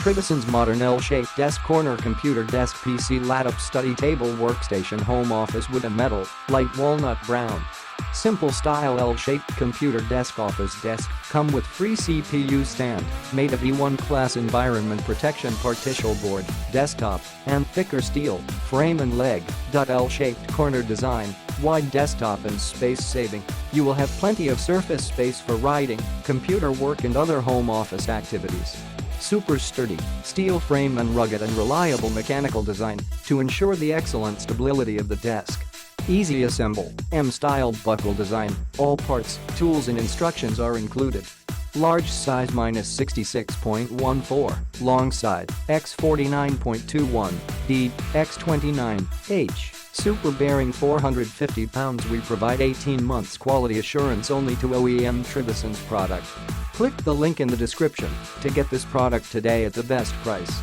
Tribesigns modern L-shaped desk corner computer desk PC Latop study table workstation home office with a metal, light walnut brown. Simple style L-shaped computer desk office desk come with free CPU stand made of E1 class environment protection particial board, desktop, and thicker steel frame and leg. L-shaped corner design, wide desktop and space saving. You will have plenty of surface space for writing, computer work and other home office activities. Super sturdy, steel frame and rugged and reliable mechanical design to ensure the excellent stability of the desk. Easy assemble, M-style buckle design, all parts, tools and instructions are included. Large size -66.14, long side, x49.21, deep, x29, super bearing 450 pounds. We provide 18 months quality assurance only to OEM Tribesigns product. Click the link in the description to get this product today at the best price.